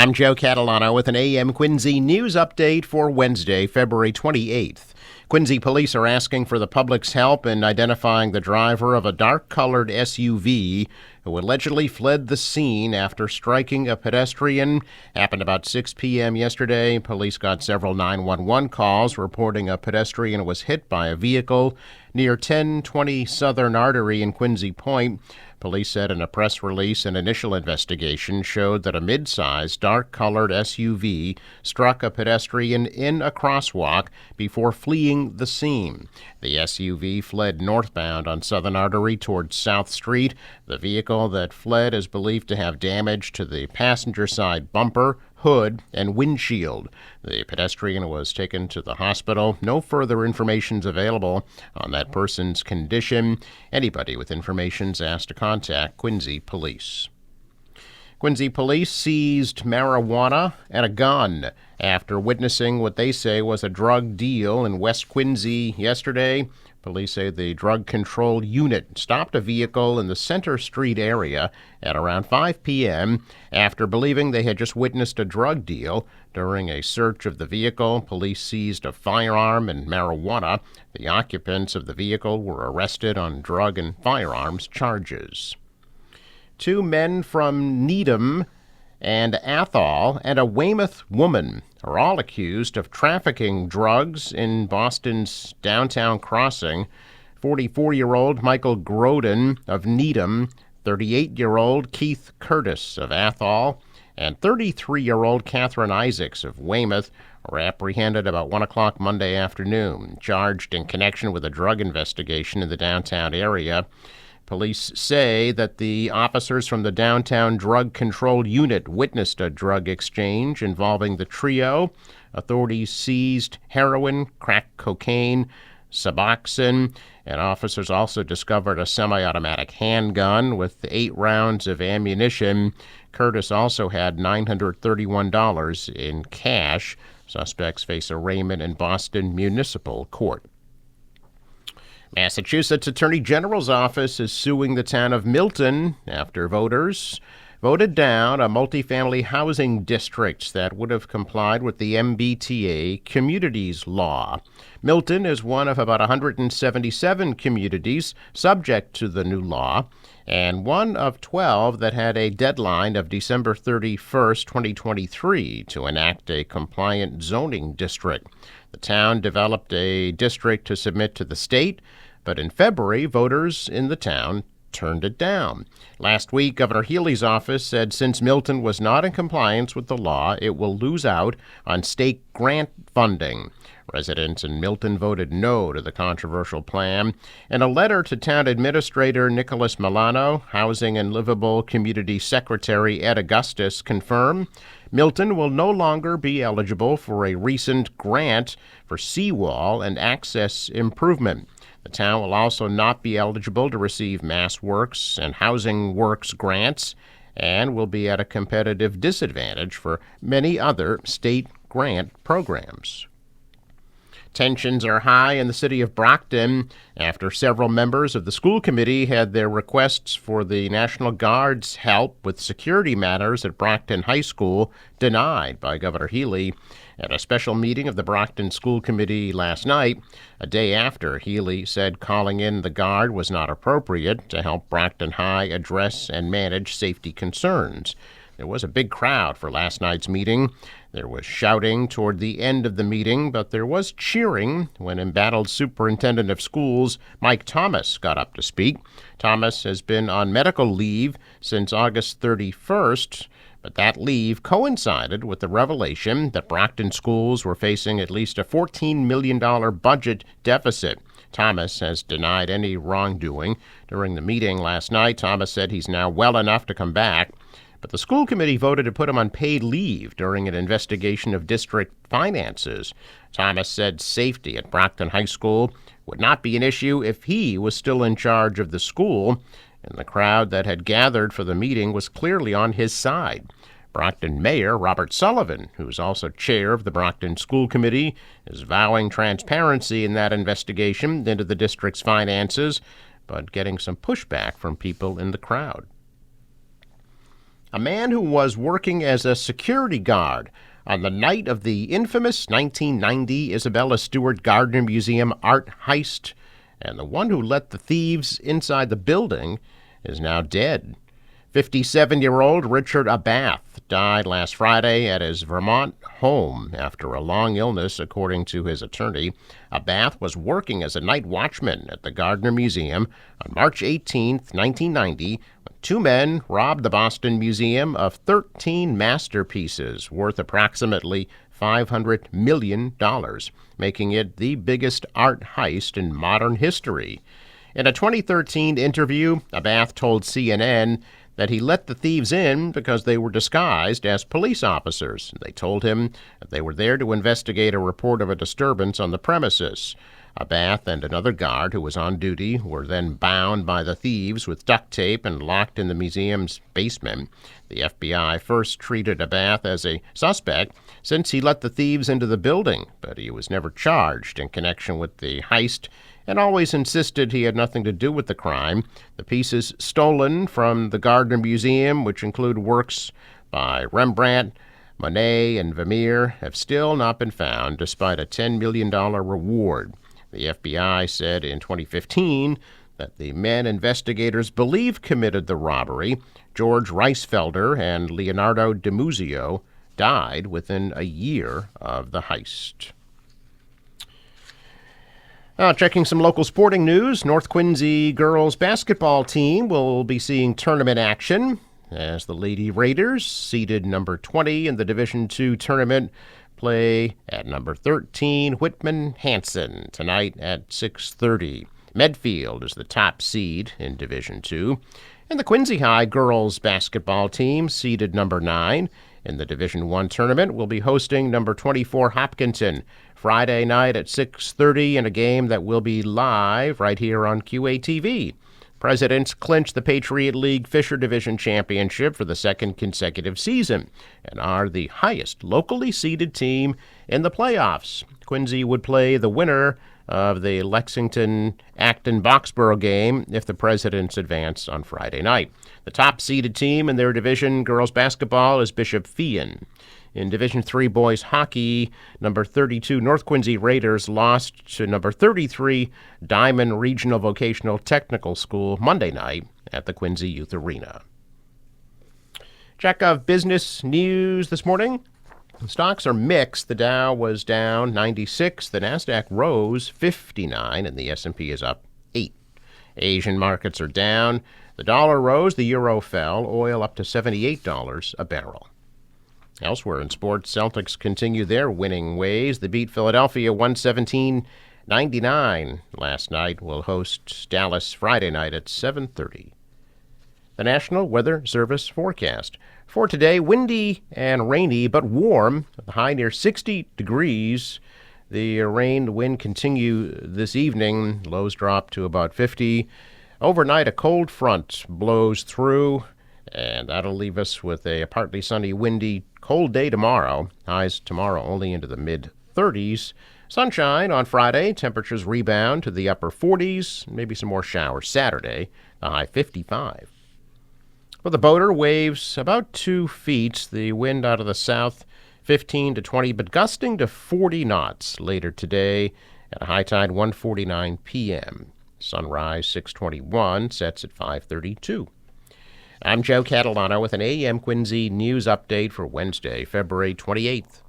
I'm Joe Catalano with an AM Quincy news update for Wednesday, February 28th. Quincy police are asking for the public's help in identifying the driver of a dark-colored SUV who allegedly fled the scene after striking a pedestrian. Happened about 6 p.m. yesterday. Police got several 911 calls reporting a pedestrian was hit by a vehicle near 1020 Southern Artery in Quincy Point. Police said in a press release an initial investigation showed that a mid-sized, dark-colored SUV struck a pedestrian in a crosswalk before fleeing the scene. The SUV fled northbound on Southern Artery towards South Street. The vehicle that fled is believed to have damage to the passenger side bumper, hood, and windshield. The pedestrian was taken to the hospital. No further information is available on that person's condition. Anybody with information is asked to contact Quincy Police. Quincy police seized marijuana and a gun after witnessing what they say was a drug deal in West Quincy yesterday. Police say the Drug Control Unit stopped a vehicle in the Center Street area at around 5 p.m. after believing they had just witnessed a drug deal. During a search of the vehicle, police seized a firearm and marijuana. The occupants of the vehicle were arrested on drug and firearms charges. 2 men from Needham and Athol and a Weymouth woman are all accused of trafficking drugs in Boston's downtown crossing. 44-year-old Michael Groden of Needham, 38-year-old Keith Curtis of Athol, and 33-year-old Catherine Isaacs of Weymouth were apprehended about 1 o'clock Monday afternoon, charged in connection with a drug investigation in the downtown area. Police say that the officers from the Downtown Drug Control Unit witnessed a drug exchange involving the trio. Authorities seized heroin, crack cocaine, Suboxone, and officers also discovered a semi-automatic handgun with 8 rounds of ammunition. Curtis also had $931 in cash. Suspects face arraignment in Boston Municipal Court. Massachusetts Attorney General's office is suing the town of Milton after voters voted down a multifamily housing district that would have complied with the MBTA communities law. Milton is one of about 177 communities subject to the new law, and one of 12 that had a deadline of December 31st, 2023 to enact a compliant zoning district. The town developed a district to submit to the state, but in February, voters in the town turned it down. Last week, Governor Healey's office said since Milton was not in compliance with the law, it will lose out on state grant funding. Residents in Milton voted no to the controversial plan. In a letter to Town Administrator Nicholas Milano, Housing and Livable Community Secretary Ed Augustus confirmed Milton will no longer be eligible for a recent grant for seawall and access improvement. The town will also not be eligible to receive Mass Works and Housing Works grants and will be at a competitive disadvantage for many other state grant programs. Tensions are high in the city of Brockton after several members of the school committee had their requests for the National Guard's help with security matters at Brockton High School denied by Governor Healey. At a special meeting of the Brockton School Committee last night, a day after Healey said calling in the Guard was not appropriate to help Brockton High address and manage safety concerns. There was a big crowd for last night's meeting. There was shouting toward the end of the meeting, but there was cheering when embattled Superintendent of Schools Mike Thomas got up to speak. Thomas has been on medical leave since August 31st, but that leave coincided with the revelation that Brockton schools were facing at least a $14 million budget deficit. Thomas has denied any wrongdoing. During the meeting last night, Thomas said he's now well enough to come back. But the school committee voted to put him on paid leave during an investigation of district finances. Thomas said safety at Brockton High School would not be an issue if he was still in charge of the school, and the crowd that had gathered for the meeting was clearly on his side. Brockton Mayor Robert Sullivan, who is also chair of the Brockton School Committee, is vowing transparency in that investigation into the district's finances, but getting some pushback from people in the crowd. A man who was working as a security guard on the night of the infamous 1990 Isabella Stewart Gardner Museum art heist, and the one who let the thieves inside the building, is now dead. 57-year-old Richard Abath died last Friday at his Vermont home after a long illness, according to his attorney. Abath was working as a night watchman at the Gardner Museum on March 18, 1990, when two men robbed the Boston Museum of 13 masterpieces worth approximately $500 million, making it the biggest art heist in modern history. In a 2013 interview, Abath told CNN that he let the thieves in because they were disguised as police officers. They told him that they were there to investigate a report of a disturbance on the premises. Abath and another guard who was on duty were then bound by the thieves with duct tape and locked in the museum's basement. The FBI first treated Abath as a suspect since he let the thieves into the building, but he was never charged in connection with the heist and always insisted he had nothing to do with the crime. The pieces stolen from the Gardner Museum, which include works by Rembrandt, Monet, and Vermeer, have still not been found, despite a $10 million reward. The FBI said in 2015 that the men investigators believe committed the robbery, George Reisfelder and Leonardo DiMuzio, died within a year of the heist. Checking some local sporting news, North Quincy girls basketball team will be seeing tournament action as the Lady Raiders, seeded number 20 in the Division II tournament, play at number 13 Whitman Hanson tonight at 6:30. Medfield is the top seed in Division II. And the Quincy High girls basketball team, seeded number 9 in the Division I tournament, will be hosting number 24 Hopkinton Friday night at 6:30 in a game that will be live right here on QATV. Presidents clinched the Patriot League Fisher Division Championship for the second consecutive season and are the highest locally seeded team in the playoffs. Quincy would play the winner of the Lexington-Acton-Boxborough game if the Presidents advance on Friday night. The top-seeded team in their division, girls basketball, is Bishop Feehan. In Division III boys hockey, number 32 North Quincy Raiders lost to number 33 Diamond Regional Vocational Technical School Monday night at the Quincy Youth Arena. Check of business news this morning. Stocks are mixed. The Dow was down 96, the Nasdaq rose 59, and the S&P is up 8. Asian markets are down. The dollar rose, the euro fell, oil up to $78 a barrel. Elsewhere in sports, Celtics continue their winning ways. They beat Philadelphia 117-99 last night. Will host Dallas Friday night at 7:30. The National Weather Service forecast. For today, windy and rainy, but warm. The high near 60 degrees. The rain and wind continue this evening. Lows drop to about 50. Overnight, a cold front blows through, and that'll leave us with a partly sunny, windy, cold day tomorrow. Highs tomorrow only into the mid-30s. Sunshine on Friday. Temperatures rebound to the upper 40s. Maybe some more showers Saturday. The high 55. For the boater, waves about 2 feet. The wind out of the south 15 to 20, but gusting to 40 knots later today at a high tide 1:49 p.m. Sunrise 6:21, sets at 5:32. I'm Joe Catalano with an AM Quincy news update for Wednesday, February 28th.